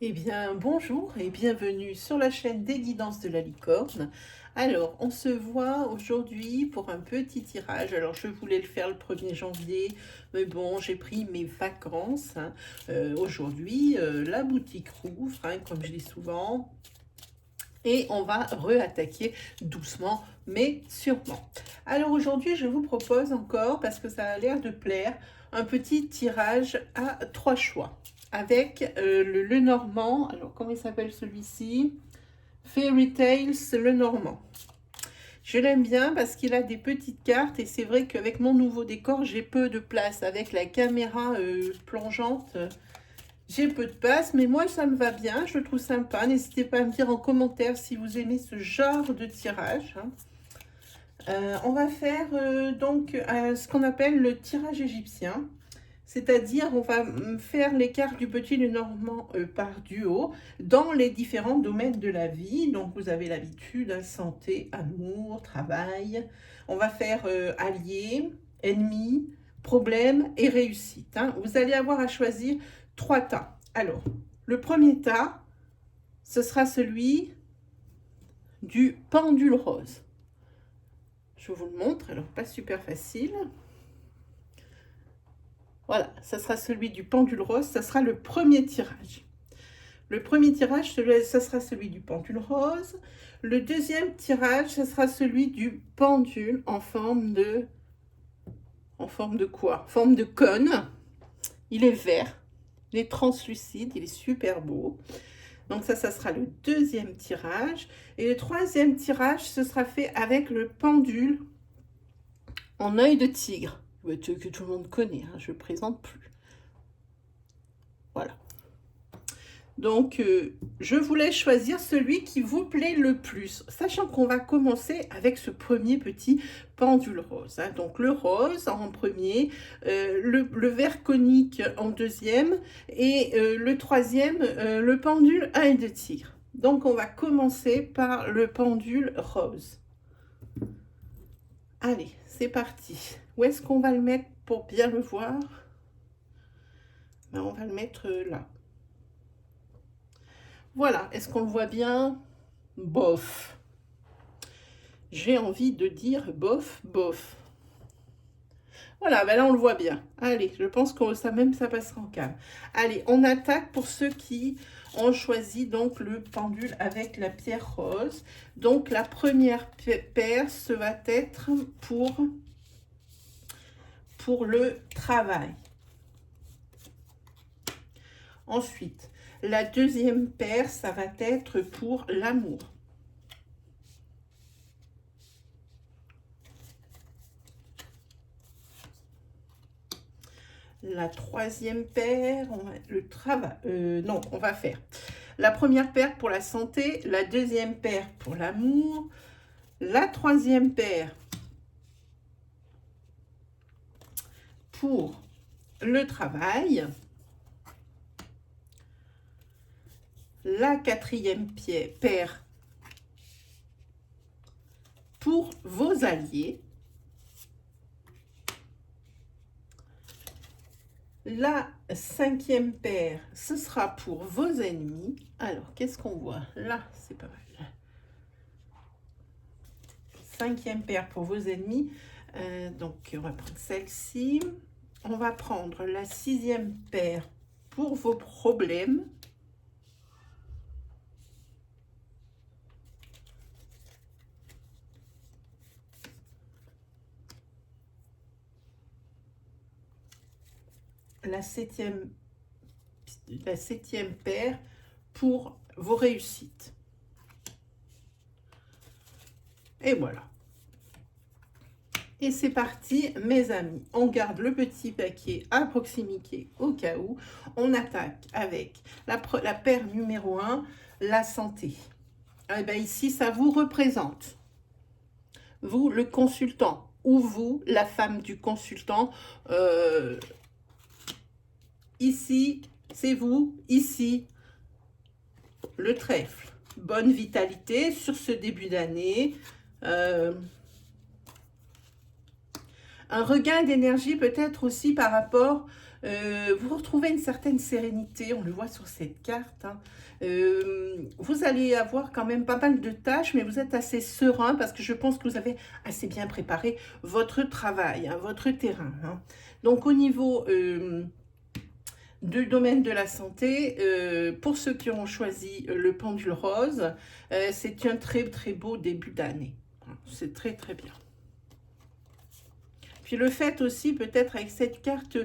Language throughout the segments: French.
Eh bien, bonjour et bienvenue sur la chaîne des guidances de la licorne. Alors, on se voit aujourd'hui pour un petit tirage. Alors, je voulais le faire le 1er janvier, mais bon, j'ai pris mes vacances, hein. Aujourd'hui, la boutique rouvre, hein, comme je dis souvent, et on va re-attaquer doucement, mais sûrement. Alors aujourd'hui, je vous propose encore, parce que ça a l'air de plaire, un petit tirage à 3 choix avec le Lenormand. Alors comment il s'appelle celui-ci? Fairy Tales Lenormand. Je l'aime bien parce qu'il a des petites cartes et c'est vrai qu'avec mon nouveau décor, j'ai peu de place. Avec la caméra plongeante, j'ai peu de place, mais moi ça me va bien, je le trouve sympa. N'hésitez pas à me dire en commentaire si vous aimez ce genre de tirage, hein. On va faire donc ce qu'on appelle le tirage égyptien. C'est-à-dire, on va faire les cartes du petit Lenormand par duo dans les différents domaines de la vie. Donc, vous avez l'habitude, hein, santé, amour, travail. On va faire alliés, ennemis, problèmes et réussite, hein. Vous allez avoir à choisir 3 tas. Alors, le premier tas, ce sera celui du pendule rose. Je vous le montre, alors pas super facile. Voilà, ça sera celui du pendule rose, ça sera le premier tirage. Le premier tirage, ça sera celui du pendule rose. Le deuxième tirage, ça sera celui du pendule en forme de... En forme de quoi? En forme de cône. Il est vert, il est translucide, il est super beau. Donc ça sera le deuxième tirage. Et le troisième tirage, ce sera fait avec le pendule en œil de tigre, que tout le monde connaît, hein, je ne le présente plus. Voilà. Donc, je voulais choisir celui qui vous plaît le plus, sachant qu'on va commencer avec ce premier petit pendule rose, hein. Donc, le rose en premier, le vert conique en deuxième, et le troisième, le pendule œil de tigre. Donc, on va commencer par le pendule rose. Allez, c'est parti. Où est-ce qu'on va le mettre pour bien le voir? Ben, on va le mettre là. Voilà, est-ce qu'on le voit bien? Bof. J'ai envie de dire bof, bof. Voilà, ben là on le voit bien. Allez, je pense que ça même ça passera en calme. Allez, on attaque pour ceux qui ont choisi donc le pendule avec la pierre rose. Donc la première paire, ce va être pour le travail. Ensuite, la deuxième paire, ça va être pour l'amour. La troisième paire, on va, le travail, non, on va faire la première paire pour la santé, la deuxième paire pour l'amour, la troisième paire pour le travail, la quatrième paire pour vos alliés, la cinquième paire, ce sera pour vos ennemis. Alors, qu'est-ce qu'on voit? Là, c'est pas mal. Cinquième paire pour vos ennemis. Donc, on va prendre celle-ci. On va prendre la sixième paire pour vos problèmes. La septième paire pour vos réussites. Et voilà. Et c'est parti, mes amis. On garde le petit paquet à proximité au cas où. On attaque avec la paire numéro 1, la santé. Et bien ici, ça vous représente. Vous, le consultant, ou vous, la femme du consultant. Ici, c'est vous. Ici, le trèfle. Bonne vitalité sur ce début d'année. Un regain d'énergie peut-être aussi par rapport Vous retrouvez une certaine sérénité, on le voit sur cette carte, hein. Vous allez avoir quand même pas mal de tâches, mais vous êtes assez serein parce que je pense que vous avez assez bien préparé votre travail, hein, votre terrain, hein. Donc au niveau du domaine de la santé, pour ceux qui ont choisi le pendule rose, c'est un très très beau début d'année. C'est très très bien. Puis le fait aussi, peut-être avec cette carte,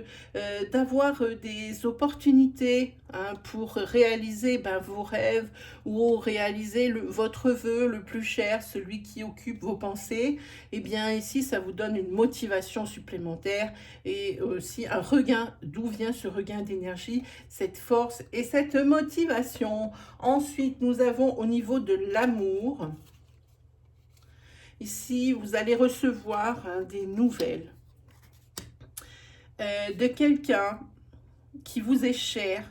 d'avoir des opportunités, hein, pour réaliser vos rêves ou réaliser votre vœu le plus cher, celui qui occupe vos pensées, et bien ici, ça vous donne une motivation supplémentaire et aussi un regain. D'où vient ce regain d'énergie, cette force et cette motivation? Ensuite, nous avons au niveau de l'amour. Ici, vous allez recevoir, hein, des nouvelles de quelqu'un qui vous est cher,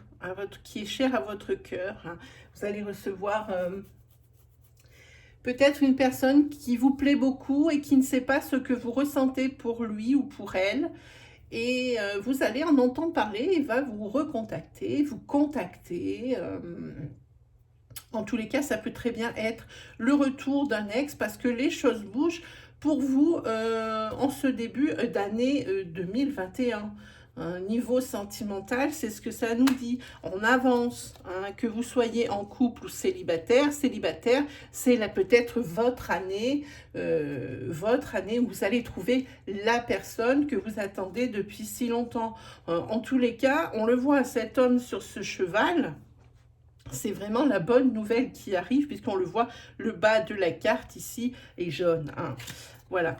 qui est cher à votre cœur, hein. Vous allez recevoir peut-être une personne qui vous plaît beaucoup et qui ne sait pas ce que vous ressentez pour lui ou pour elle. Et vous allez en entendre parler et va vous recontacter, vous contacter. En tous les cas, ça peut très bien être le retour d'un ex parce que les choses bougent pour vous en ce début d'année 2021. Niveau sentimental, c'est ce que ça nous dit. On avance, hein, que vous soyez en couple ou célibataire. Célibataire, c'est là peut-être votre année où vous allez trouver la personne que vous attendez depuis si longtemps. En tous les cas, on le voit, cet homme sur ce cheval, c'est vraiment la bonne nouvelle qui arrive, puisqu'on le voit, le bas de la carte ici est jaune, hein. Voilà.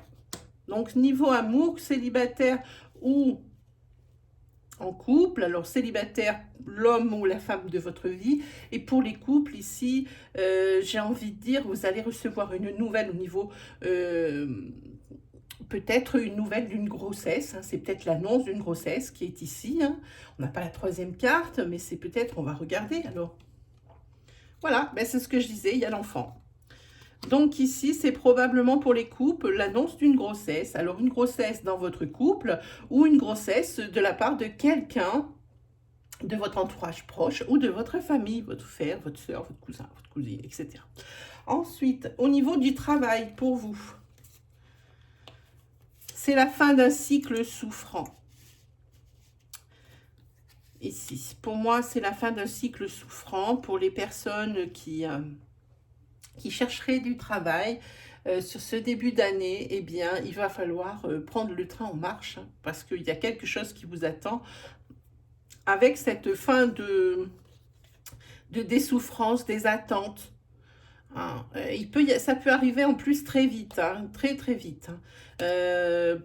Donc, niveau amour, célibataire ou en couple, alors célibataire, l'homme ou la femme de votre vie, et pour les couples ici, j'ai envie de dire, vous allez recevoir une nouvelle au niveau... peut-être une nouvelle d'une grossesse, hein. C'est peut-être l'annonce d'une grossesse qui est ici, hein. On n'a pas la troisième carte, mais c'est peut-être, on va regarder alors. Voilà, c'est ce que je disais, il y a l'enfant. Donc ici, c'est probablement pour les couples l'annonce d'une grossesse. Alors une grossesse dans votre couple ou une grossesse de la part de quelqu'un de votre entourage proche ou de votre famille, votre frère, votre soeur, votre cousin, votre cousine, etc. Ensuite, au niveau du travail pour vous, c'est la fin d'un cycle souffrant. Ici, pour moi, c'est la fin d'un cycle souffrant pour les personnes qui chercheraient du travail sur ce début d'année. Eh bien, il va falloir prendre le train en marche, hein, parce qu'il y a quelque chose qui vous attend avec cette fin des souffrances, des attentes. Hein. Ça peut arriver en plus très vite, hein, très très vite, hein.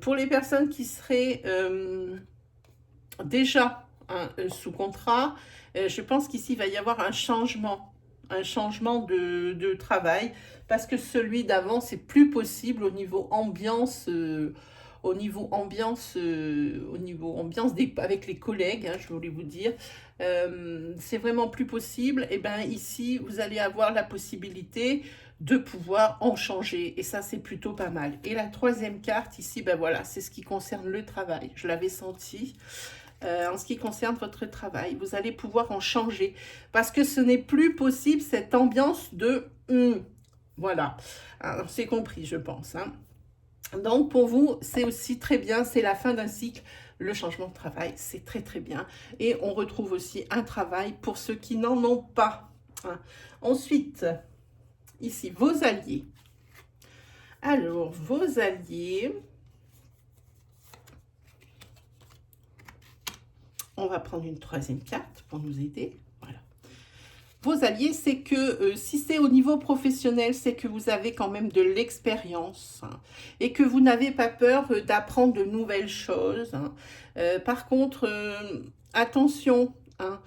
Pour les personnes qui seraient déjà sous contrat, je pense qu'ici il va y avoir un changement de travail, parce que celui d'avant c'est plus possible au niveau ambiance, avec les collègues, hein, je voulais vous dire, c'est vraiment plus possible. Et bien ici vous allez avoir la possibilité de pouvoir en changer, et ça c'est plutôt pas mal. Et la troisième carte ici, voilà, c'est ce qui concerne le travail, je l'avais senti. En ce qui concerne votre travail, vous allez pouvoir en changer, parce que ce n'est plus possible cette ambiance de voilà, c'est compris, je pense, hein. Donc pour vous, c'est aussi très bien, c'est la fin d'un cycle, le changement de travail, c'est très très bien. Et on retrouve aussi un travail pour ceux qui n'en ont pas, hein. Ensuite, ici, vos alliés. Alors, vos alliés... On va prendre une troisième carte pour nous aider. Voilà. Vos alliés, c'est que si c'est au niveau professionnel, c'est que vous avez quand même de l'expérience, hein, et que vous n'avez pas peur d'apprendre de nouvelles choses, hein. Par contre, attention, hein,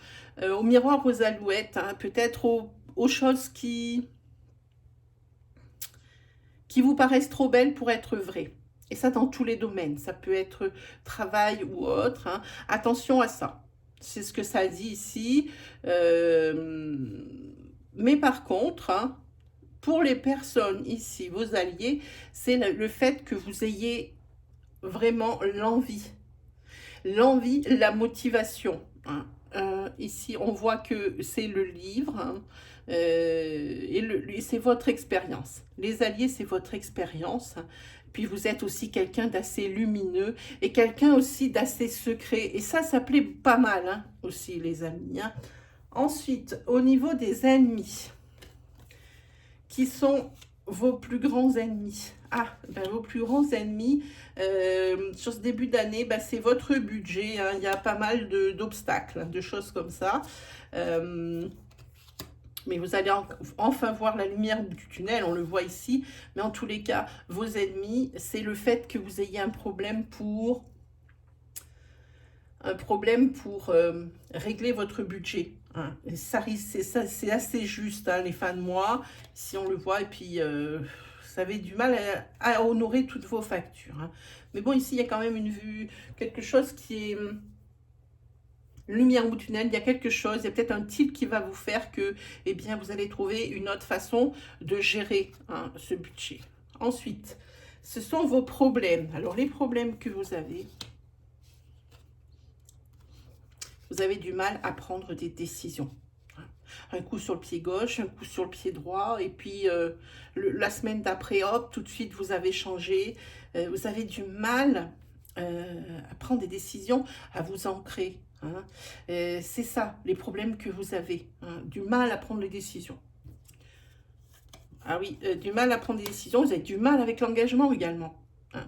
au miroir aux alouettes, hein, peut-être aux choses qui vous paraissent trop belles pour être vraies. Et ça, dans tous les domaines. Ça peut être travail ou autre, hein. Attention à ça. C'est ce que ça dit ici. Mais par contre, hein, pour les personnes ici, vos alliés, c'est le fait que vous ayez vraiment l'envie. l'envie, la motivation. Hein. Ici, on voit que c'est le livre, hein, et c'est votre expérience. Les alliés, c'est votre expérience. Puis vous êtes aussi quelqu'un d'assez lumineux et quelqu'un aussi d'assez secret. Et ça plaît pas mal, hein, aussi, les amis. Hein. Ensuite, au niveau des ennemis, qui sont vos plus grands ennemis. Ah, ben, vos plus grands ennemis, sur ce début d'année, ben, c'est votre budget. Hein. Il y a pas mal d'obstacles, de choses comme ça. Mais vous allez enfin voir la lumière du tunnel, on le voit ici. Mais en tous les cas, vos ennemis, c'est le fait que vous ayez un problème pour régler votre budget. Hein. C'est assez juste, hein, les fins de mois, si on le voit. Et puis, vous avez du mal à honorer toutes vos factures. Hein. Mais bon, ici, il y a quand même une vue, quelque chose qui est... lumière au tunnel, il y a quelque chose, il y a peut-être un type qui va vous faire que, eh bien, vous allez trouver une autre façon de gérer, hein, ce budget. Ensuite, ce sont vos problèmes. Alors, les problèmes que vous avez du mal à prendre des décisions. Un coup sur le pied gauche, un coup sur le pied droit, et puis la semaine d'après, hop, tout de suite, vous avez changé. Vous avez du mal à prendre des décisions, à vous ancrer. Hein. C'est ça, les problèmes que vous avez. Hein. Du mal à prendre les décisions. Ah oui, du mal à prendre des décisions. Vous avez du mal avec l'engagement également. Hein.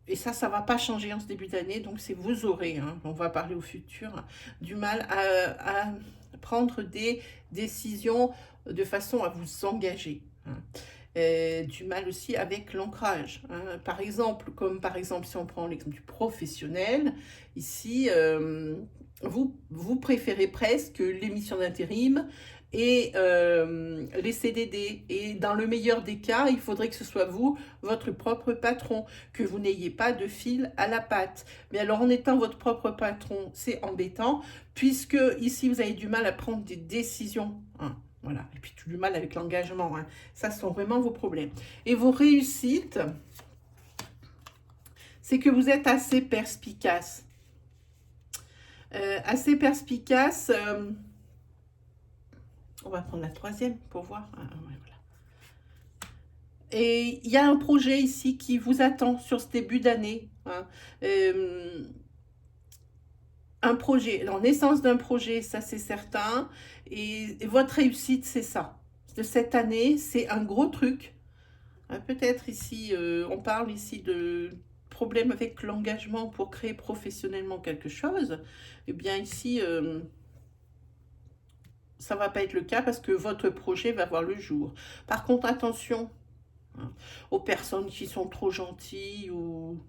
Et ça ne va pas changer en ce début d'année. Donc, c'est vous aurez, hein, on va parler au futur, hein, du mal à prendre des décisions de façon à vous engager. Hein. Du mal aussi avec l'ancrage. Hein. Par exemple, si on prend l'exemple du professionnel, ici, vous préférez presque l'émission d'intérim et les CDD. Et dans le meilleur des cas, il faudrait que ce soit vous, votre propre patron, que vous n'ayez pas de fil à la patte. Mais alors, en étant votre propre patron, c'est embêtant, puisque ici, vous avez du mal à prendre des décisions. Hein. Voilà, et puis tout du mal avec l'engagement. Hein. Ça, ce sont vraiment vos problèmes. Et vos réussites, c'est que vous êtes assez perspicace. Assez perspicace. On va prendre la troisième pour voir. Ah, ouais, voilà. Et il y a un projet ici qui vous attend sur ce début d'année. Hein. Un projet, la naissance d'un projet, ça c'est certain. Et votre réussite, c'est ça. De cette année, c'est un gros truc. Peut-être ici, on parle ici de problème avec l'engagement pour créer professionnellement quelque chose. Eh bien ici, ça ne va pas être le cas parce que votre projet va voir le jour. Par contre, attention, hein, aux personnes qui sont trop gentilles ou...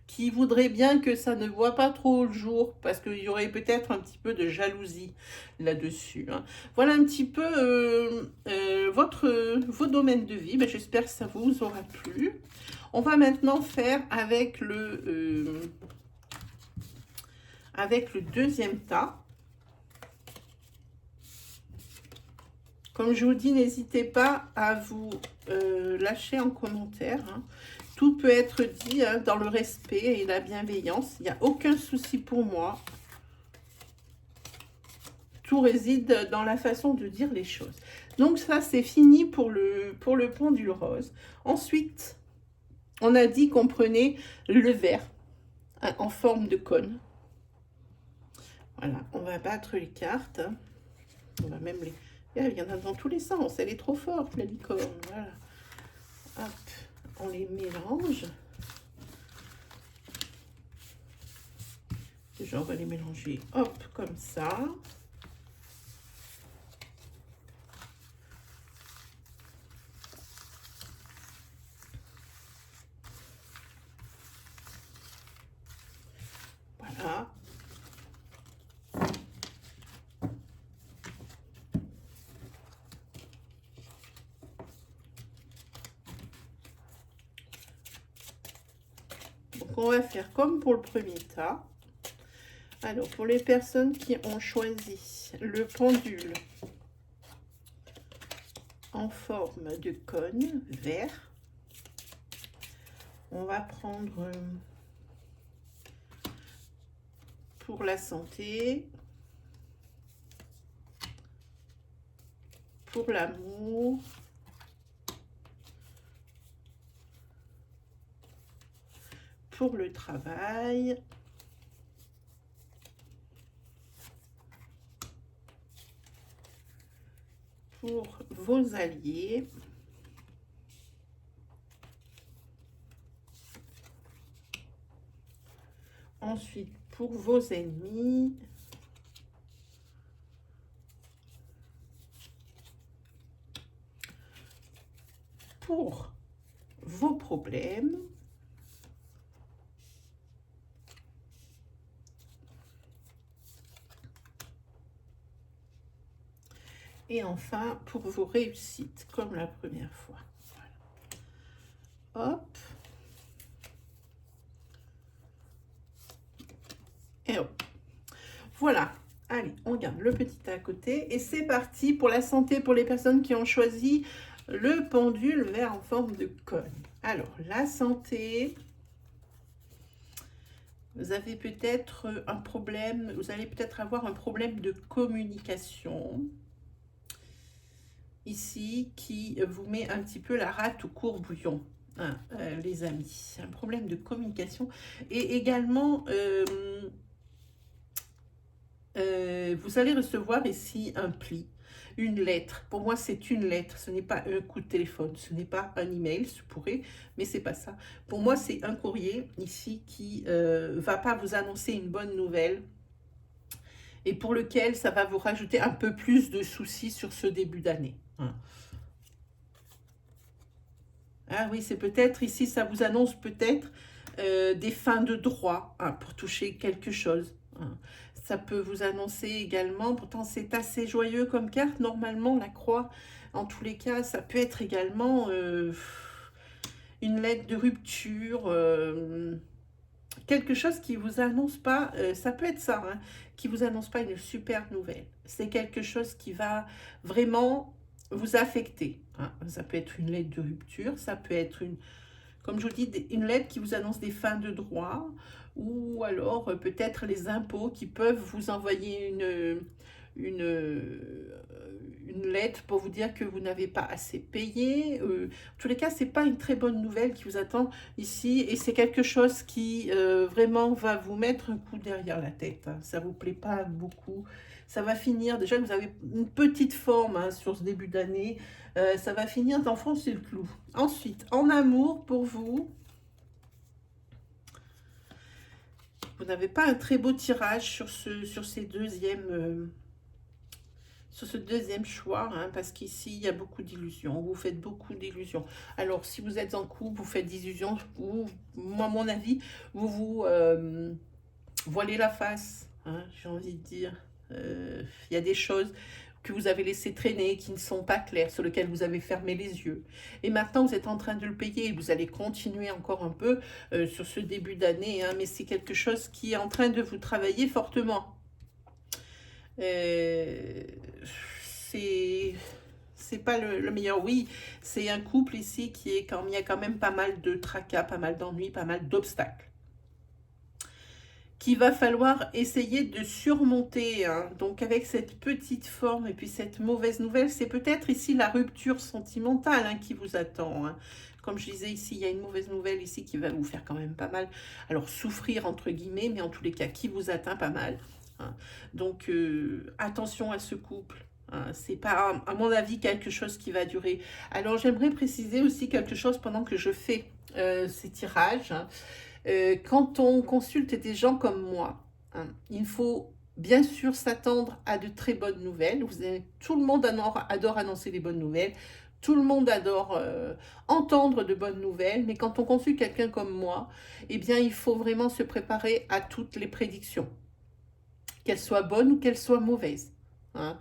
qui voudraient bien que ça ne voit pas trop le jour, parce qu'il y aurait peut-être un petit peu de jalousie là-dessus. Hein. Voilà un petit peu vos domaines de vie. Ben, j'espère que ça vous aura plu. On va maintenant faire avec le deuxième tas. Comme je vous dis, n'hésitez pas à vous lâcher en commentaire. Hein. Tout peut être dit, hein, dans le respect et la bienveillance. Il n'y a aucun souci pour moi. Tout réside dans la façon de dire les choses. Donc ça, c'est fini pour le pendule rose. Ensuite, on a dit qu'on prenait le verre, hein, en forme de cône. Voilà, on va battre les cartes. Hein. On va même les... Il y en a dans tous les sens. Elle est trop forte, la licorne. Voilà. Hop. On les mélange. Déjà, on va les mélanger, hop, comme ça. Voilà. On va faire comme pour le premier tas. Alors, pour les personnes qui ont choisi le pendule en forme de cône vert, On va prendre pour la santé, pour l'amour, pour le travail, pour vos alliés, ensuite pour vos ennemis, pour vos problèmes, et enfin pour vos réussites, comme la première fois. Voilà. Hop. Et hop. Voilà. Allez, on garde le petit à côté. Et c'est parti pour la santé, pour les personnes qui ont choisi le pendule vert en forme de cône. Alors, la santé... Vous avez peut-être un problème, vous allez peut-être avoir un problème de communication ici qui vous met un petit peu la rate au courbouillon, hein, les amis. Un problème de communication et également vous allez recevoir ici un pli, une lettre. Pour moi, c'est une lettre. Ce n'est pas un coup de téléphone. Ce n'est pas un email, je pourrais, mais c'est pas ça. Pour moi, c'est un courrier ici qui va pas vous annoncer une bonne nouvelle et pour lequel ça va vous rajouter un peu plus de soucis sur ce début d'année. Hein. Ah oui, c'est peut-être ici, ça vous annonce peut-être des fins de droit, hein, pour toucher quelque chose. Hein. Ça peut vous annoncer également, pourtant c'est assez joyeux comme carte, normalement la croix, en tous les cas, ça peut être également une lettre de rupture, quelque chose qui vous annonce pas, ça peut être ça, hein, qui vous annonce pas une super nouvelle. C'est quelque chose qui va vraiment vous affecter. Hein. Ça peut être une lettre de rupture, ça peut être une, comme je vous dis, une lettre qui vous annonce des fins de droit, ou alors peut-être les impôts qui peuvent vous envoyer une lettre pour vous dire que vous n'avez pas assez payé. En tous les cas, c'est pas une très bonne nouvelle qui vous attend ici, et c'est quelque chose qui vraiment va vous mettre un coup derrière la tête. Hein. Ça vous plaît pas beaucoup. Ça va finir, déjà que vous avez une petite forme, hein, sur ce début d'année, ça va finir d'enfoncer le clou. Ensuite, en amour, pour vous, vous n'avez pas un très beau tirage sur ce deuxième choix, hein, parce qu'ici, il y a beaucoup d'illusions. Vous faites beaucoup d'illusions. Alors, si vous êtes en couple, vous faites des illusions, ou, moi, à mon avis, vous vous voilez la face, hein, j'ai envie de dire. Il y a des choses que vous avez laissées traîner, qui ne sont pas claires, sur lesquelles vous avez fermé les yeux. Et maintenant, vous êtes en train de le payer, et vous allez continuer encore un peu sur ce début d'année, hein, mais c'est quelque chose qui est en train de vous travailler fortement. C'est pas le meilleur. Oui, c'est un couple ici qui est quand il y a quand même pas mal de tracas, pas mal d'ennuis, pas mal d'obstacles qu'il va falloir essayer de surmonter. Hein. Donc avec cette petite forme et puis cette mauvaise nouvelle, c'est peut-être ici la rupture sentimentale, hein, qui vous attend. Hein. Comme je disais ici, il y a une mauvaise nouvelle ici qui va vous faire quand même pas mal. Alors souffrir entre guillemets, mais en tous les cas qui vous atteint pas mal. Hein. Donc attention à ce couple. Hein. C'est pas, à mon avis, quelque chose qui va durer. Alors j'aimerais préciser aussi quelque chose pendant que je fais ces tirages. Hein. Quand on consulte des gens comme moi, hein, il faut bien sûr s'attendre à de très bonnes nouvelles. Tout le monde adore annoncer les bonnes nouvelles. Tout le monde adore entendre de bonnes nouvelles. Mais quand on consulte quelqu'un comme moi, eh bien, il faut vraiment se préparer à toutes les prédictions, qu'elles soient bonnes ou qu'elles soient mauvaises. Hein.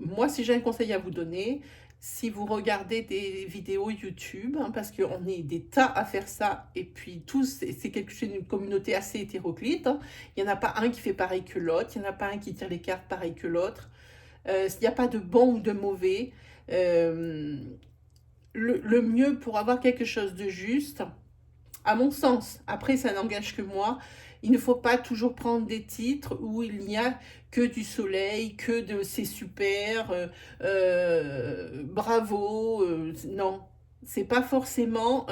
Moi, si j'ai un conseil à vous donner, si vous regardez des vidéos YouTube, hein, parce qu'on est des tas à faire ça, et puis tous, c'est une communauté assez hétéroclite, hein. Il n'y en a pas un qui fait pareil que l'autre, il n'y en a pas un qui tire les cartes pareil que l'autre, il n'y a pas de bon ou de mauvais. Le mieux pour avoir quelque chose de juste, à mon sens. Après, ça n'engage que moi. Il ne faut pas toujours prendre des titres où il n'y a que du soleil, que de c'est super, bravo. Non, c'est pas forcément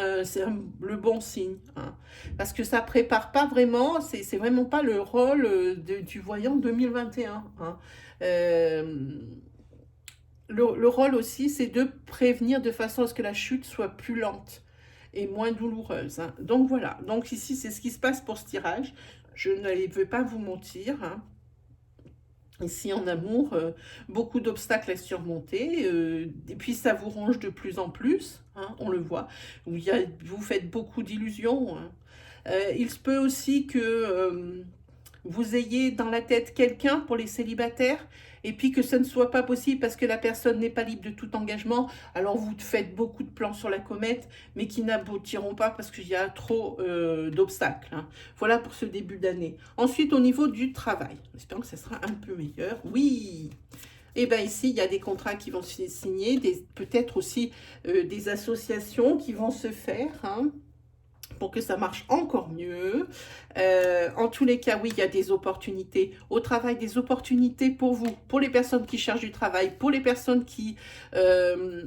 le bon signe, hein. Parce que ça prépare pas vraiment, c'est vraiment pas le rôle du voyant 2021, hein. Euh, le rôle aussi, c'est de prévenir de façon à ce que la chute soit plus lente et moins douloureuse, hein. Donc voilà, donc ici c'est ce qui se passe pour ce tirage. Je ne veux pas vous mentir, hein. Ici en amour, beaucoup d'obstacles à surmonter, et puis ça vous ronge de plus en plus, hein, on le voit. Vous faites beaucoup d'illusions, hein. Il se peut aussi que vous ayez dans la tête quelqu'un pour les célibataires, et puis que ça ne soit pas possible parce que la personne n'est pas libre de tout engagement, alors vous faites beaucoup de plans sur la comète, mais qui n'aboutiront pas parce qu'il y a trop d'obstacles, hein. Voilà pour ce début d'année. Ensuite, au niveau du travail, j'espère que ça sera un peu meilleur. Oui, et bien ici, il y a des contrats qui vont se signer, peut-être aussi des associations qui vont se faire, hein, pour que ça marche encore mieux. En tous les cas, oui, il y a des opportunités au travail, des opportunités pour vous, pour les personnes qui cherchent du travail, pour les personnes qui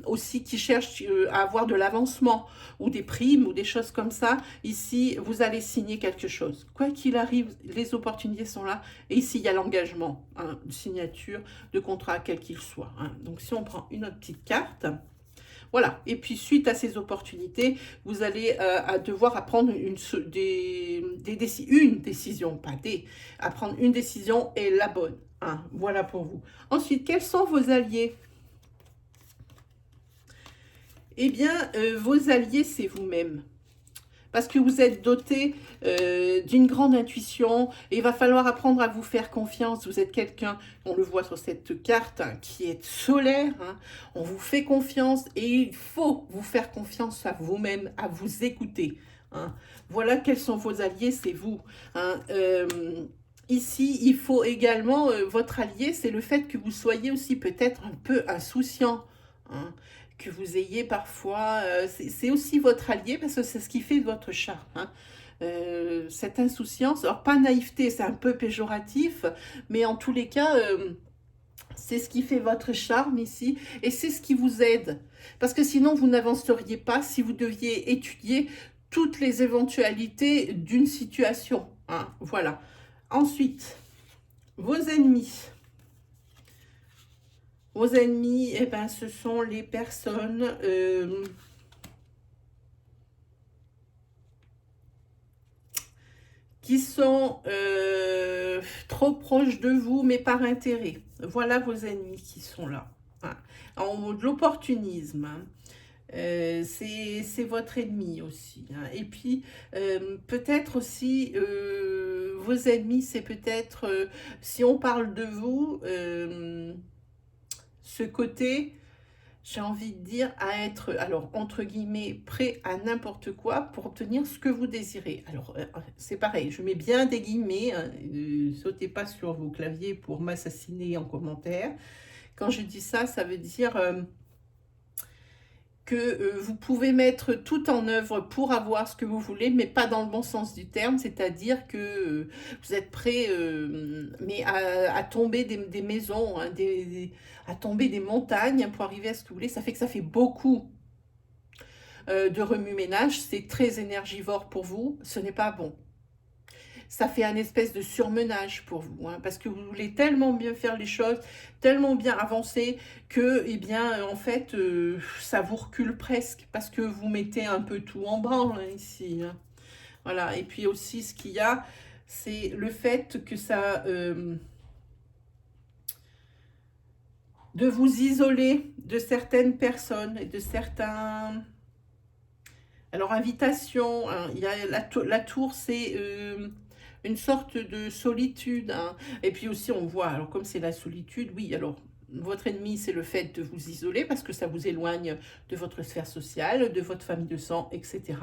aussi qui cherchent à avoir de l'avancement ou des primes ou des choses comme ça. Ici, vous allez signer quelque chose. Quoi qu'il arrive, les opportunités sont là. Et ici, il y a l'engagement, hein, de signature de contrat, quel qu'il soit, hein. Donc, si on prend une autre petite carte, voilà, et puis suite à ces opportunités, vous allez devoir apprendre une décision, pas des, à prendre une décision et la bonne, hein. Voilà pour vous. Ensuite, quels sont vos alliés? Eh bien, vos alliés, c'est vous-même. Parce que vous êtes doté d'une grande intuition et il va falloir apprendre à vous faire confiance. Vous êtes quelqu'un, on le voit sur cette carte, hein, qui est solaire, hein. On vous fait confiance et il faut vous faire confiance à vous-même, à vous écouter, hein. Voilà quels sont vos alliés, c'est vous, hein. Ici, il faut également, votre allié, c'est le fait que vous soyez aussi peut-être un peu insouciant, hein, que vous ayez parfois, c'est aussi votre allié parce que c'est ce qui fait votre charme, hein. Cette insouciance, alors pas naïveté, c'est un peu péjoratif, mais en tous les cas, c'est ce qui fait votre charme ici et c'est ce qui vous aide. Parce que sinon, vous n'avanceriez pas si vous deviez étudier toutes les éventualités d'une situation, hein. Voilà. Ensuite, vos ennemis. Vos ennemis, eh ben, ce sont les personnes qui sont trop proches de vous, mais par intérêt. Voilà vos ennemis qui sont là, hein. En de l'opportunisme, hein. C'est votre ennemi aussi, hein. Et puis, peut-être aussi, vos ennemis, c'est peut-être, si on parle de vous, ce côté, j'ai envie de dire, à être, alors, entre guillemets, prêt à n'importe quoi pour obtenir ce que vous désirez. Alors, c'est pareil, je mets bien des guillemets, hein, sautez pas sur vos claviers pour m'assassiner en commentaire. Quand je dis ça, ça veut dire que vous pouvez mettre tout en œuvre pour avoir ce que vous voulez, mais pas dans le bon sens du terme, c'est-à-dire que vous êtes prêt mais à tomber des maisons, hein, à tomber des montagnes pour arriver à ce que vous voulez. Ça fait que ça fait beaucoup de remue-ménage, c'est très énergivore pour vous, ce n'est pas bon. Ça fait un espèce de surmenage pour vous, hein, parce que vous voulez tellement bien faire les choses, tellement bien avancer, que, eh bien, en fait, ça vous recule presque, parce que vous mettez un peu tout en branle, hein, ici, hein. Voilà, et puis aussi, ce qu'il y a, c'est le fait que ça... de vous isoler de certaines personnes et de certains... Alors, invitation, hein, il y a la tour, c'est une sorte de solitude, hein. Et puis aussi, on voit, alors comme c'est la solitude, oui, alors votre ennemi, c'est le fait de vous isoler parce que ça vous éloigne de votre sphère sociale, de votre famille de sang, etc.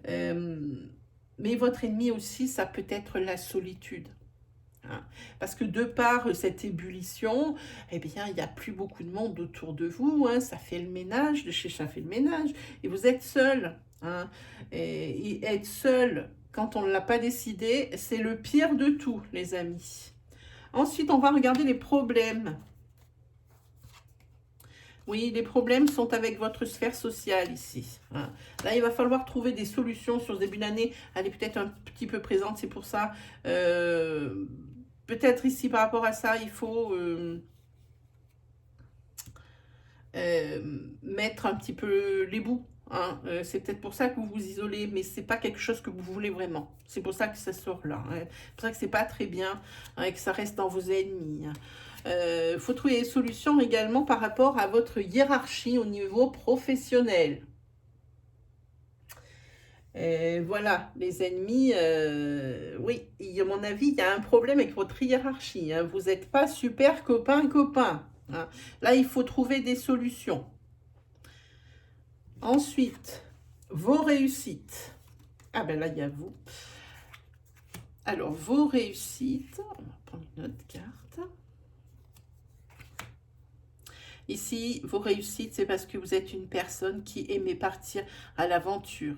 Mais votre ennemi aussi, ça peut être la solitude, hein. Parce que de par cette ébullition, eh bien, il n'y a plus beaucoup de monde autour de vous, hein. Ça fait le ménage, de chez ça fait le ménage, et vous êtes seul. hein. Et être seul quand on ne l'a pas décidé, c'est le pire de tout, les amis. Ensuite, on va regarder les problèmes. Oui, les problèmes sont avec votre sphère sociale ici, hein. Là, il va falloir trouver des solutions sur ce début d'année. Elle est peut-être un petit peu présente, c'est pour ça. Peut-être ici, par rapport à ça, il faut mettre un petit peu les bouts, hein. C'est peut-être pour ça que vous vous isolez, mais c'est pas quelque chose que vous voulez vraiment. C'est pour ça que ça sort là, hein. C'est pour ça que c'est pas très bien, hein, et que ça reste dans vos ennemis, hein. Faut trouver des solutions également par rapport à votre hiérarchie au niveau professionnel. Voilà, les ennemis, oui, à mon avis, il y a un problème avec votre hiérarchie, hein. Vous n'êtes pas super copain, hein. Là, il faut trouver des solutions. Ensuite, vos réussites. Ah ben là, il y a vous. Alors, vos réussites. On va prendre une autre carte. Ici, vos réussites, c'est parce que vous êtes une personne qui aimait partir à l'aventure.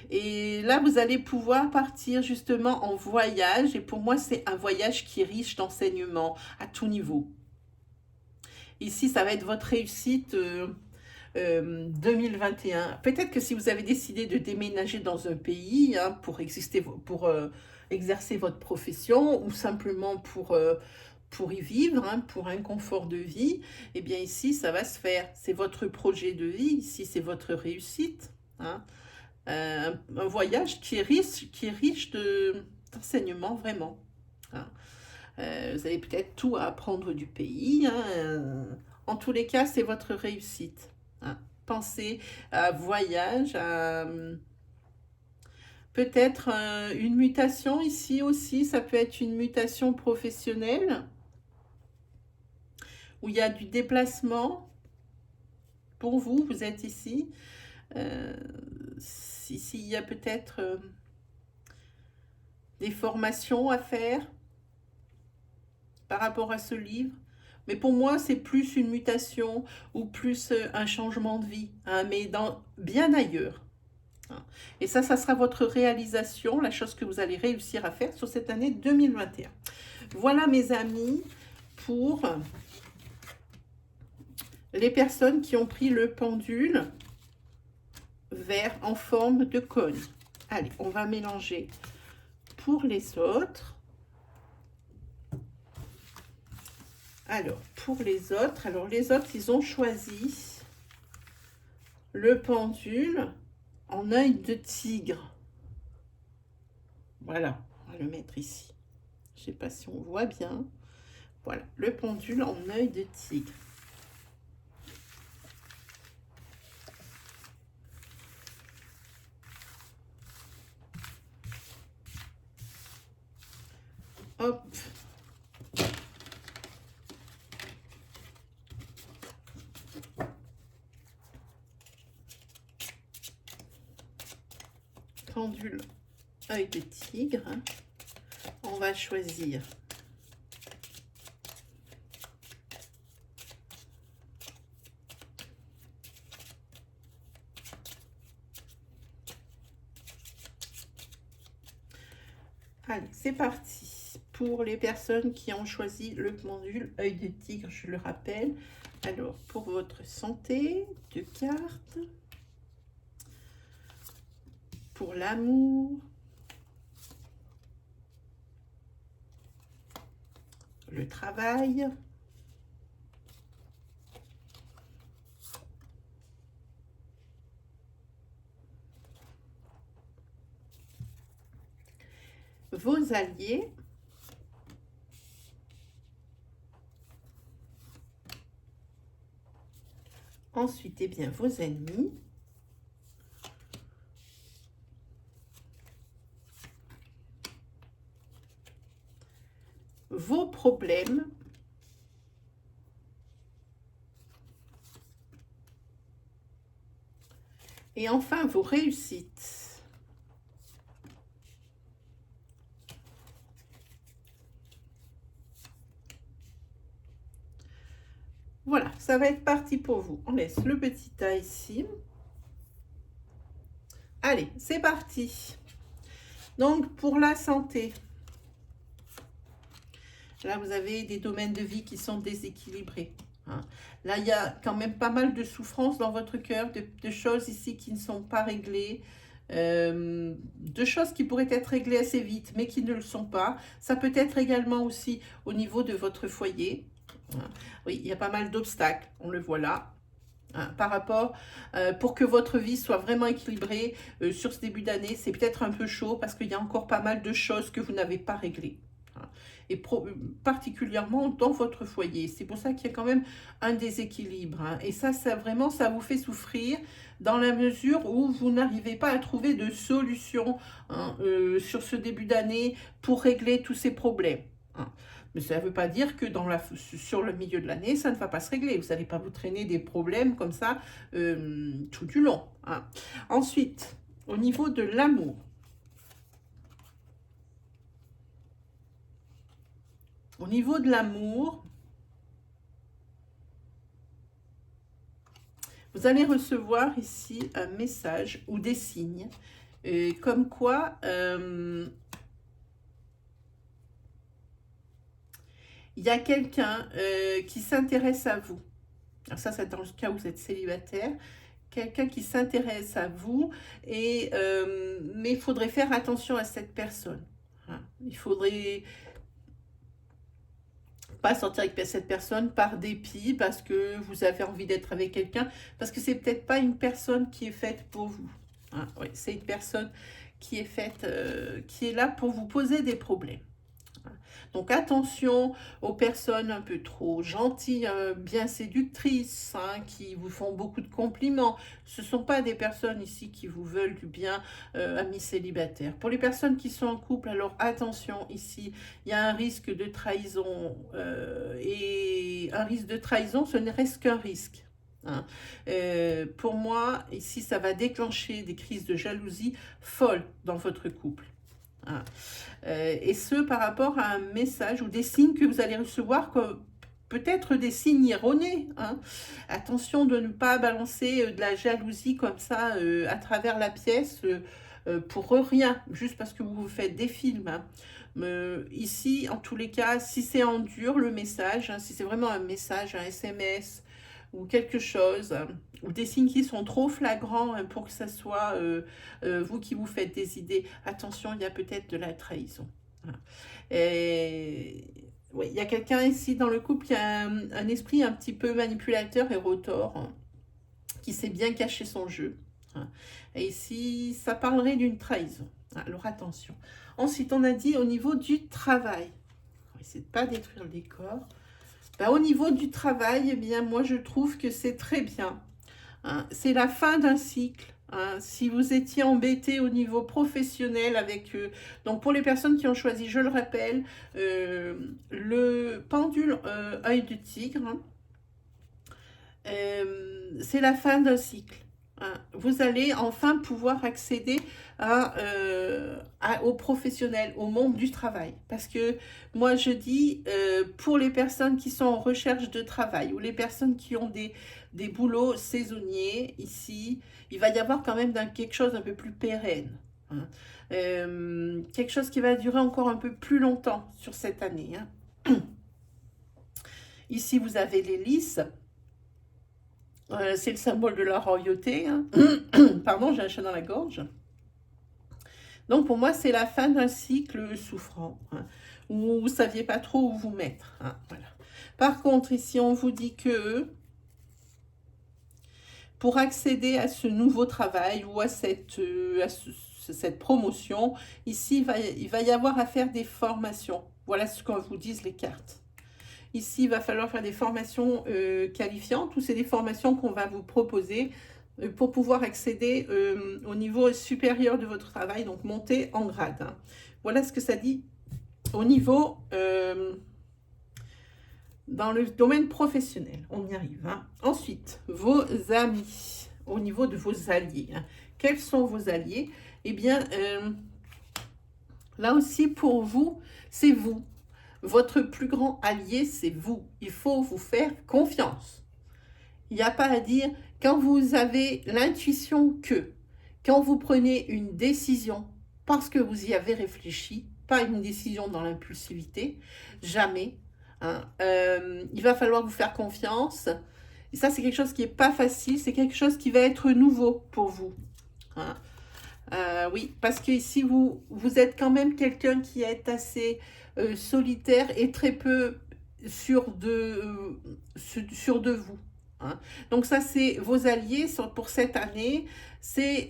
Et là, vous allez pouvoir partir justement en voyage. Et pour moi, c'est un voyage qui est riche d'enseignements à tout niveau. Ici, ça va être votre réussite 2021. Peut-être que si vous avez décidé de déménager dans un pays, hein, pour exercer votre profession ou simplement pour y vivre, hein, pour un confort de vie, eh bien ici, ça va se faire. C'est votre projet de vie, ici, c'est votre réussite, hein. Un voyage qui est riche d'enseignements, vraiment, hein. Vous avez peut-être tout à apprendre du pays, hein. En tous les cas, c'est votre réussite, hein. Pensez à voyage, à peut-être une mutation ici aussi. Ça peut être une mutation professionnelle où il y a du déplacement pour vous. Vous êtes ici. Ici, il y a peut-être des formations à faire par rapport à ce livre. Mais pour moi, c'est plus une mutation ou plus un changement de vie, hein, mais bien ailleurs, hein. Et ça sera votre réalisation, la chose que vous allez réussir à faire sur cette année 2021. Voilà, mes amis, pour les personnes qui ont pris le pendule vert en forme de cône. Allez, on va mélanger pour les autres. Alors, pour les autres, ils ont choisi le pendule en œil de tigre. Voilà, on va le mettre ici. Je ne sais pas si on voit bien. Voilà, le pendule en œil de tigre. Hop. Pendule œil de tigre. On va choisir allez, c'est parti pour les personnes qui ont choisi le pendule œil de tigre, je le rappelle. Alors, pour votre santé, 2 cartes. Pour l'amour, le travail, vos alliés, ensuite, eh bien, vos ennemis, vos problèmes, et enfin vos réussites. Voilà, ça va être parti pour vous. On laisse le petit tas ici. Allez, c'est parti. Donc, pour la santé, là, vous avez des domaines de vie qui sont déséquilibrés. Hein. Là, il y a quand même pas mal de souffrances dans votre cœur, de choses ici qui ne sont pas réglées, de choses qui pourraient être réglées assez vite, mais qui ne le sont pas. Ça peut être également aussi au niveau de votre foyer. Hein. Oui, il y a pas mal d'obstacles, on le voit là. Hein, par rapport, pour que votre vie soit vraiment équilibrée sur ce début d'année, c'est peut-être un peu chaud parce qu'il y a encore pas mal de choses que vous n'avez pas réglées. Hein, et particulièrement dans votre foyer. C'est pour ça qu'il y a quand même un déséquilibre. Hein, et ça vraiment, ça vous fait souffrir dans la mesure où vous n'arrivez pas à trouver de solution hein, sur ce début d'année pour régler tous ces problèmes. Hein. Mais ça ne veut pas dire que sur le milieu de l'année, ça ne va pas se régler. Vous n'allez pas vous traîner des problèmes comme ça tout du long. Hein. Ensuite, au niveau de l'amour. Au niveau de l'amour, vous allez recevoir ici un message ou des signes, comme quoi il y a quelqu'un qui s'intéresse à vous. Alors ça, c'est dans le cas où vous êtes célibataire. Quelqu'un qui s'intéresse à vous, mais il faudrait faire attention à cette personne. Hein. Il faudrait pas sortir avec cette personne par dépit, parce que vous avez envie d'être avec quelqu'un, parce que c'est peut-être pas une personne qui est faite pour vous. Hein. Oui, c'est une personne qui est faite, qui est là pour vous poser des problèmes. Donc attention aux personnes un peu trop gentilles, bien séductrices, hein, qui vous font beaucoup de compliments. Ce ne sont pas des personnes ici qui vous veulent du bien, amis célibataires. Pour les personnes qui sont en couple, alors attention ici, il y a un risque de trahison. Et un risque de trahison, ce ne reste qu'un risque. Hein. Pour moi, ici, ça va déclencher des crises de jalousie folles dans votre couple. Hein. Et ce, par rapport à un message ou des signes que vous allez recevoir, comme peut-être des signes erronés. Hein. Attention de ne pas balancer de la jalousie comme ça à travers la pièce pour rien, juste parce que vous vous faites des films. Hein. Ici, en tous les cas, si c'est en dur le message, hein, si c'est vraiment un message, un SMS ou quelque chose, hein, ou des signes qui sont trop flagrants hein, pour que ça soit vous qui vous faites des idées, attention, il y a peut-être de la trahison. Hein. Et, oui, il y a quelqu'un ici dans le couple qui a un esprit un petit peu manipulateur et rotor, hein, qui sait bien cacher son jeu. Hein. Et ici, ça parlerait d'une trahison. Alors attention. Ensuite, on a dit au niveau du travail. On va essayer de ne pas détruire le décor. Ben, au niveau du travail, eh bien, moi, je trouve que c'est très bien. Hein. C'est la fin d'un cycle. Hein. Si vous étiez embêté au niveau professionnel avec... donc, pour les personnes qui ont choisi, je le rappelle, le pendule œil de tigre, hein, c'est la fin d'un cycle. Hein. Vous allez enfin pouvoir accéder aux professionnels, au monde du travail. Parce que moi, je dis, pour les personnes qui sont en recherche de travail ou les personnes qui ont des boulots saisonniers, ici, il va y avoir quand même quelque chose un peu plus pérenne. Hein. Quelque chose qui va durer encore un peu plus longtemps sur cette année. Hein. Ici, vous avez l'hélice. C'est le symbole de la royauté. Hein. Pardon, j'ai un chat dans la gorge. Donc, pour moi, c'est la fin d'un cycle souffrant, hein, où vous ne saviez pas trop où vous mettre. Hein, voilà. Par contre, ici, on vous dit que pour accéder à ce nouveau travail ou à cette promotion, ici, il va y avoir à faire des formations. Voilà ce qu'on vous disent les cartes. Ici, il va falloir faire des formations qualifiantes ou c'est des formations qu'on va vous proposer pour pouvoir accéder au niveau supérieur de votre travail, donc monter en grade. Hein. Voilà ce que ça dit au niveau, dans le domaine professionnel. On y arrive. Hein. Ensuite, vos amis, au niveau de vos alliés. Hein. Quels sont vos alliés? Eh bien, là aussi, pour vous, c'est vous. Votre plus grand allié, c'est vous. Il faut vous faire confiance. Il n'y a pas à dire, quand vous avez l'intuition Quand vous prenez une décision parce que vous y avez réfléchi, pas une décision dans l'impulsivité, jamais. Hein. Il va falloir vous faire confiance. Et ça, c'est quelque chose qui n'est pas facile, c'est quelque chose qui va être nouveau pour vous. Hein. Oui, parce que ici, vous êtes quand même quelqu'un qui est assez solitaire et très peu sûr de vous. Hein. Donc ça, c'est vos alliés pour cette année. C'est,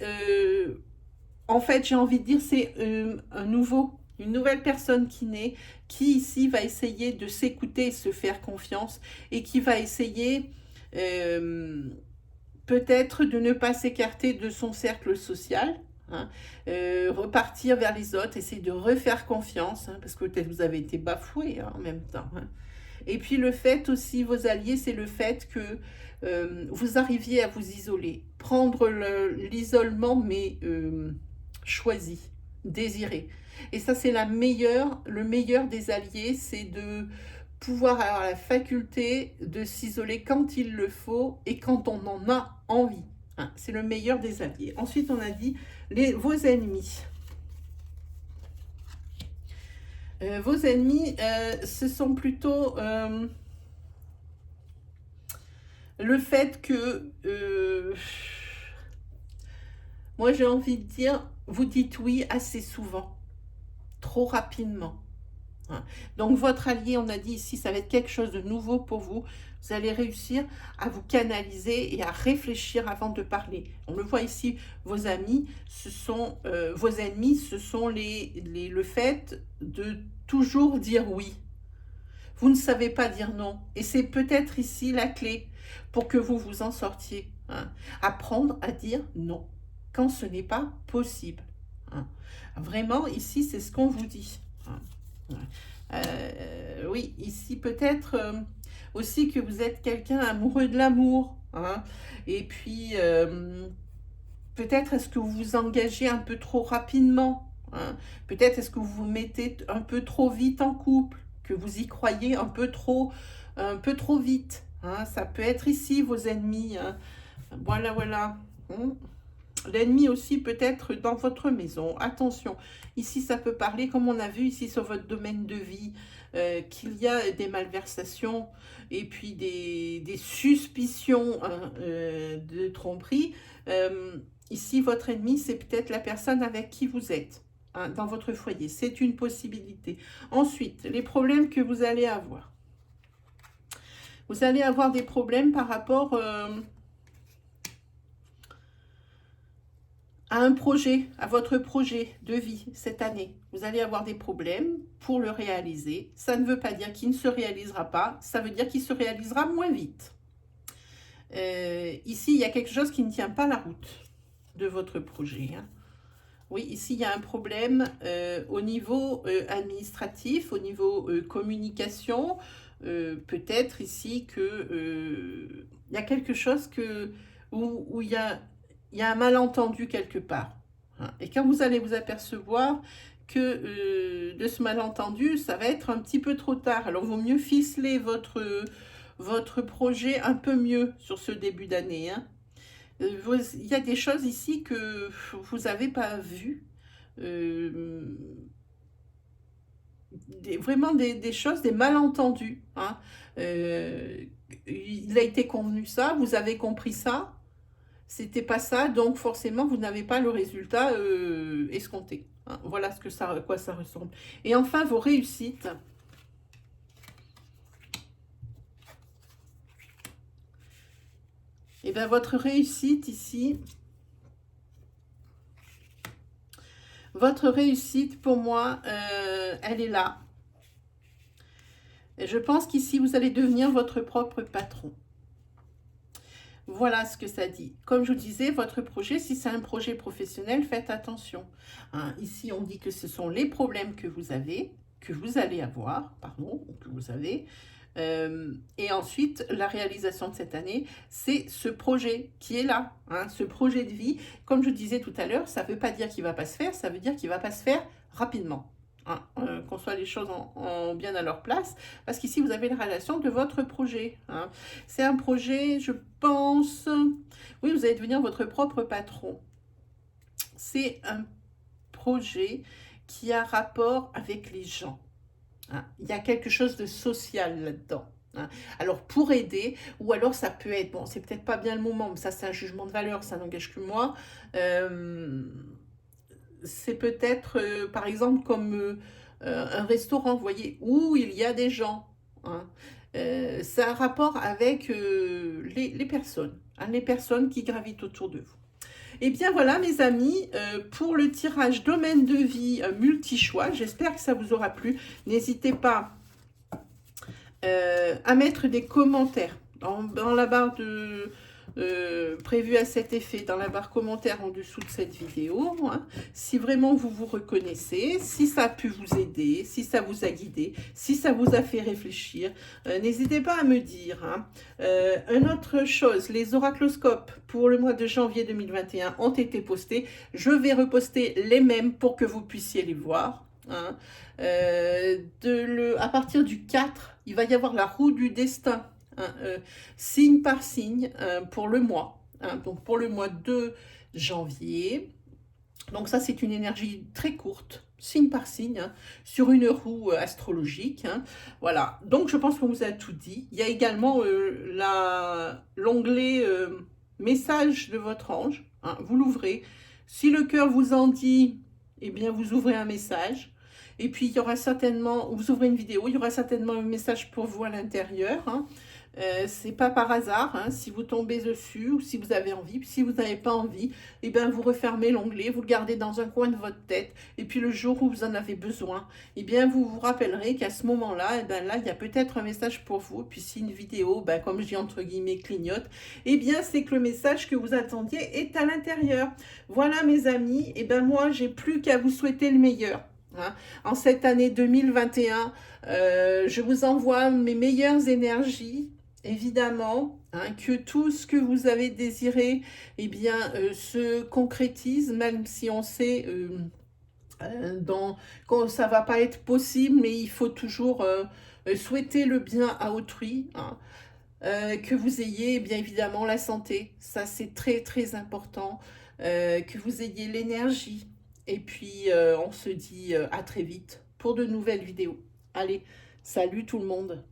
en fait, j'ai envie de dire, c'est une nouvelle personne qui naît, qui ici va essayer de s'écouter et se faire confiance, et qui va essayer peut-être de ne pas s'écarter de son cercle social. Hein, repartir vers les autres, essayer de refaire confiance, hein, parce que peut-être vous avez été bafoué en même temps. Hein. Et puis le fait aussi, vos alliés, c'est le fait que vous arriviez à vous isoler. Prendre l'isolement, mais choisi, désiré. Et ça, c'est le meilleur des alliés, c'est de pouvoir avoir la faculté de s'isoler quand il le faut et quand on en a envie. Hein, c'est le meilleur des alliés. Ensuite, on a dit vos ennemis. Vos ennemis, ce sont plutôt le fait que, moi j'ai envie de dire, vous dites oui assez souvent, trop rapidement. Hein. Donc votre allié, on a dit ici, ça va être quelque chose de nouveau pour vous. Vous allez réussir à vous canaliser et à réfléchir avant de parler. On le voit ici, vos amis, vos ennemis, ce sont le fait de toujours dire oui. Vous ne savez pas dire non. Et c'est peut-être ici la clé pour que vous vous en sortiez. Hein. Apprendre à dire non quand ce n'est pas possible. Hein. Vraiment, ici, c'est ce qu'on vous dit. Hein. Oui, ici peut-être aussi que vous êtes quelqu'un amoureux de l'amour. Hein. Et puis, peut-être est-ce que vous vous engagez un peu trop rapidement. Hein. Peut-être est-ce que vous vous mettez un peu trop vite en couple, que vous y croyez un peu trop vite. Hein. Ça peut être ici vos ennemis. Hein. Voilà, voilà. L'ennemi aussi peut être dans votre maison. Attention, ici ça peut parler, comme on a vu ici sur votre domaine de vie, qu'il y a des malversations et puis des suspicions hein, de tromperie. Ici, votre ennemi, c'est peut-être la personne avec qui vous êtes hein, dans votre foyer. C'est une possibilité. Ensuite, les problèmes que vous allez avoir. Vous allez avoir des problèmes par rapport à un projet, à votre projet de vie cette année. Vous allez avoir des problèmes pour le réaliser. Ça ne veut pas dire qu'il ne se réalisera pas, ça veut dire qu'il se réalisera moins vite. Ici, il y a quelque chose qui ne tient pas la route de votre projet. Hein. Oui, ici, il y a un problème au niveau administratif, au niveau communication. Peut-être ici que il y a quelque chose où il y a un malentendu quelque part. Hein. Et quand vous allez vous apercevoir que de ce malentendu, ça va être un petit peu trop tard. Alors, il vaut mieux ficeler votre projet un peu mieux sur ce début d'année. Hein. Il y a des choses ici que vous n'avez pas vues. Vraiment des choses, des malentendus. Hein. Il a été convenu ça, vous avez compris ça, c'était pas ça, donc forcément vous n'avez pas le résultat escompté. Hein. Voilà à quoi ça ressemble. Et enfin, vos réussites. Et bien, votre réussite ici, votre réussite, pour moi, elle est là. Et je pense qu'ici, vous allez devenir votre propre patron. Voilà ce que ça dit. Comme je vous disais, votre projet, si c'est un projet professionnel, faites attention. Hein, ici, on dit que ce sont les problèmes que vous allez avoir, pardon, que vous avez. Et ensuite, la réalisation de cette année, c'est ce projet qui est là, hein, ce projet de vie. Comme je disais tout à l'heure, ça ne veut pas dire qu'il ne va pas se faire, ça veut dire qu'il ne va pas se faire rapidement. Hein, qu'on soit les choses bien à leur place, parce qu'ici, vous avez la réalisation de votre projet. Hein. C'est un projet, je pense, oui, vous allez devenir votre propre patron. c'est un projet qui a rapport avec les gens. Hein. Il y a quelque chose de social là-dedans. Hein. Alors pour aider, ou alors ça peut être, bon c'est peut-être pas bien le moment, mais ça c'est un jugement de valeur, ça n'engage que moi, c'est peut-être par exemple comme un restaurant, vous voyez, où il y a des gens. Hein. C'est un rapport avec les personnes, hein, les personnes qui gravitent autour de vous. Et bien voilà mes amis, pour le tirage domaine de vie multi-choix, j'espère que ça vous aura plu. N'hésitez pas à mettre des commentaires dans la barre de prévue à cet effet, dans la barre commentaire en dessous de cette vidéo, hein, si vraiment vous vous reconnaissez, si ça a pu vous aider, si ça vous a guidé, si ça vous a fait réfléchir, n'hésitez pas à me dire. Hein. Une autre chose, les oracloscopes pour le mois de janvier 2021 ont été postés. Je vais reposter les mêmes pour que vous puissiez les voir. Hein. À partir du 4, il va y avoir la roue du destin, hein, signe par signe, pour le mois. Hein, donc pour le mois de janvier. Donc ça, c'est une énergie très courte, signe par signe, hein, sur une roue astrologique. Hein. Voilà, donc je pense qu'on vous a tout dit. Il y a également l'onglet message de votre ange. Hein, vous l'ouvrez. Si le cœur vous en dit, eh bien vous ouvrez un message. Et puis, il y aura certainement, vous ouvrez une vidéo, il y aura certainement un message pour vous à l'intérieur. Hein. C'est pas par hasard, hein, si vous tombez dessus ou si vous avez envie. Puis si vous n'avez pas envie, eh bien, vous refermez l'onglet, vous le gardez dans un coin de votre tête. Et puis, le jour où vous en avez besoin, eh bien, vous vous rappellerez qu'à ce moment-là, eh bien, là, il y a peut-être un message pour vous. Puis, si une vidéo, ben, comme je dis entre guillemets, clignote, eh bien, c'est que le message que vous attendiez est à l'intérieur. Voilà, mes amis. Eh bien, moi, j'ai plus qu'à vous souhaiter le meilleur. Hein. En cette année 2021, je vous envoie mes meilleures énergies, évidemment, hein, que tout ce que vous avez désiré eh bien, se concrétise, même si on sait que ça ne va pas être possible, mais il faut toujours souhaiter le bien à autrui. Hein. Que vous ayez bien évidemment la santé, ça c'est très très important, que vous ayez l'énergie, et puis on se dit à très vite pour de nouvelles vidéos. Allez, salut tout le monde!